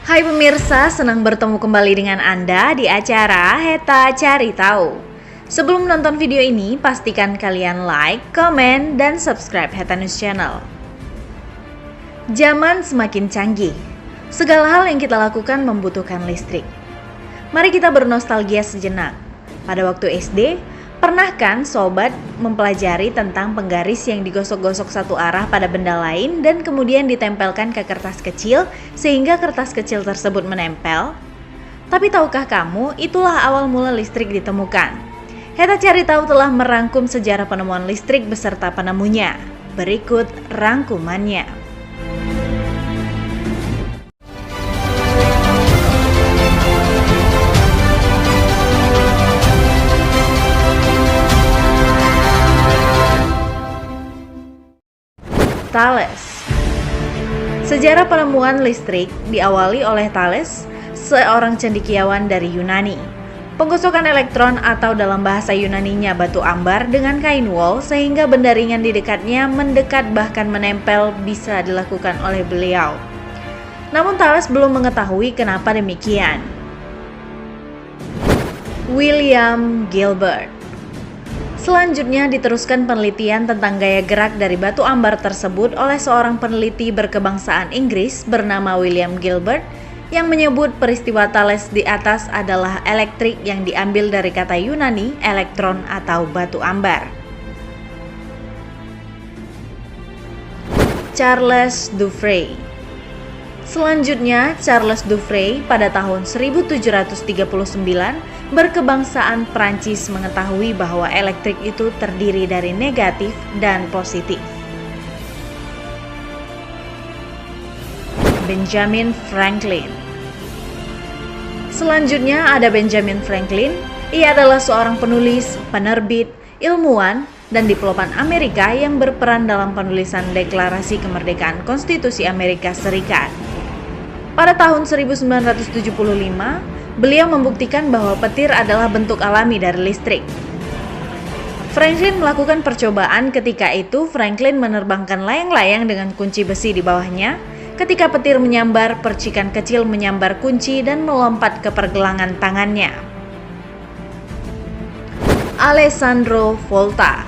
Hai pemirsa, senang bertemu kembali dengan Anda di acara Heta Cari Tahu. Sebelum menonton video ini, pastikan kalian like, komen, dan subscribe Heta News Channel. Zaman semakin canggih. Segala hal yang kita lakukan membutuhkan listrik. Mari kita bernostalgia sejenak. Pada waktu SD, pernah kan sobat mempelajari tentang penggaris yang digosok-gosok satu arah pada benda lain dan kemudian ditempelkan ke kertas kecil sehingga kertas kecil tersebut menempel? Tapi tahukah kamu, itulah awal mula listrik ditemukan. Heta Cari Tahu telah merangkum sejarah penemuan listrik beserta penemunya. Berikut rangkumannya. Thales. Sejarah penemuan listrik diawali oleh Thales, seorang cendekiawan dari Yunani. Penggosokan elektron atau dalam bahasa Yunaninya batu ambar dengan kain wol sehingga benda ringan di dekatnya mendekat bahkan menempel bisa dilakukan oleh beliau. Namun Thales belum mengetahui kenapa demikian. William Gilbert. Selanjutnya diteruskan penelitian tentang gaya gerak dari batu ambar tersebut oleh seorang peneliti berkebangsaan Inggris bernama William Gilbert yang menyebut peristiwa Thales di atas adalah elektrik yang diambil dari kata Yunani elektron atau batu ambar. Charles Dufray. Selanjutnya, Charles Dufray pada tahun 1739 berkebangsaan Prancis mengetahui bahwa elektrik itu terdiri dari negatif dan positif. Benjamin Franklin. Selanjutnya ada Benjamin Franklin. Ia adalah seorang penulis, penerbit, ilmuwan, dan diplomat Amerika yang berperan dalam penulisan Deklarasi Kemerdekaan Konstitusi Amerika Serikat. Pada tahun 1975, beliau membuktikan bahwa petir adalah bentuk alami dari listrik. Franklin melakukan percobaan. Ketika itu Franklin menerbangkan layang-layang dengan kunci besi di bawahnya. Ketika petir menyambar, percikan kecil menyambar kunci dan melompat ke pergelangan tangannya. Alessandro Volta.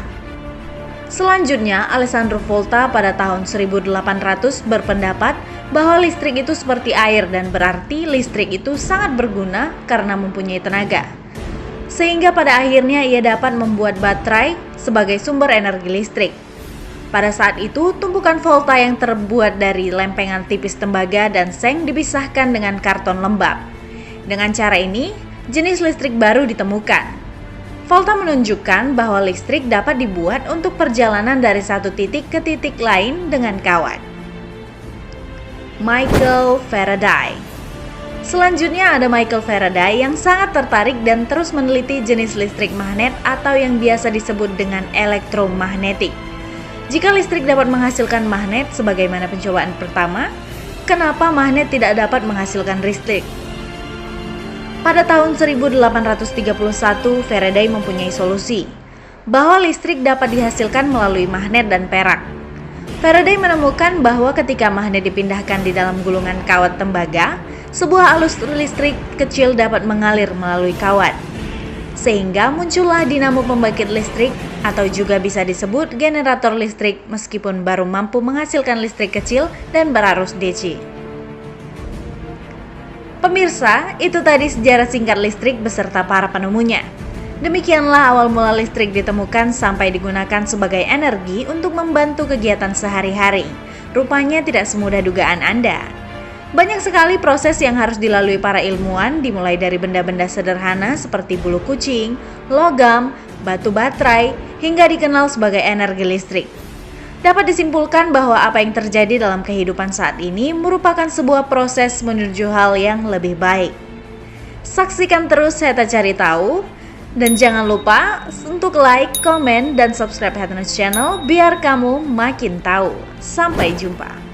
Selanjutnya, Alessandro Volta pada tahun 1800 berpendapat bahwa listrik itu seperti air dan berarti listrik itu sangat berguna karena mempunyai tenaga. Sehingga pada akhirnya ia dapat membuat baterai sebagai sumber energi listrik. Pada saat itu, tumpukan Volta yang terbuat dari lempengan tipis tembaga dan seng dipisahkan dengan karton lembab. Dengan cara ini, jenis listrik baru ditemukan. Volta menunjukkan bahwa listrik dapat dibuat untuk perjalanan dari satu titik ke titik lain dengan kawat. Michael Faraday. Selanjutnya ada Michael Faraday yang sangat tertarik dan terus meneliti jenis listrik magnet atau yang biasa disebut dengan elektromagnetik. Jika listrik dapat menghasilkan magnet sebagaimana pencobaan pertama, kenapa magnet tidak dapat menghasilkan listrik? Pada tahun 1831, Faraday mempunyai solusi bahwa listrik dapat dihasilkan melalui magnet dan perak. Faraday menemukan bahwa ketika magnet dipindahkan di dalam gulungan kawat tembaga, sebuah arus listrik kecil dapat mengalir melalui kawat. Sehingga muncullah dinamo pembangkit listrik atau juga bisa disebut generator listrik meskipun baru mampu menghasilkan listrik kecil dan berarus DC. Pemirsa, itu tadi sejarah singkat listrik beserta para penemunya. Demikianlah awal mula listrik ditemukan sampai digunakan sebagai energi untuk membantu kegiatan sehari-hari. Rupanya tidak semudah dugaan Anda. Banyak sekali proses yang harus dilalui para ilmuwan, dimulai dari benda-benda sederhana seperti bulu kucing, logam, batu baterai, hingga dikenal sebagai energi listrik. Dapat disimpulkan bahwa apa yang terjadi dalam kehidupan saat ini merupakan sebuah proses menuju hal yang lebih baik. Saksikan terus Heta Cari Tahu. Dan jangan lupa untuk like, komen, dan subscribe Heta News Channel biar kamu makin tahu. Sampai jumpa.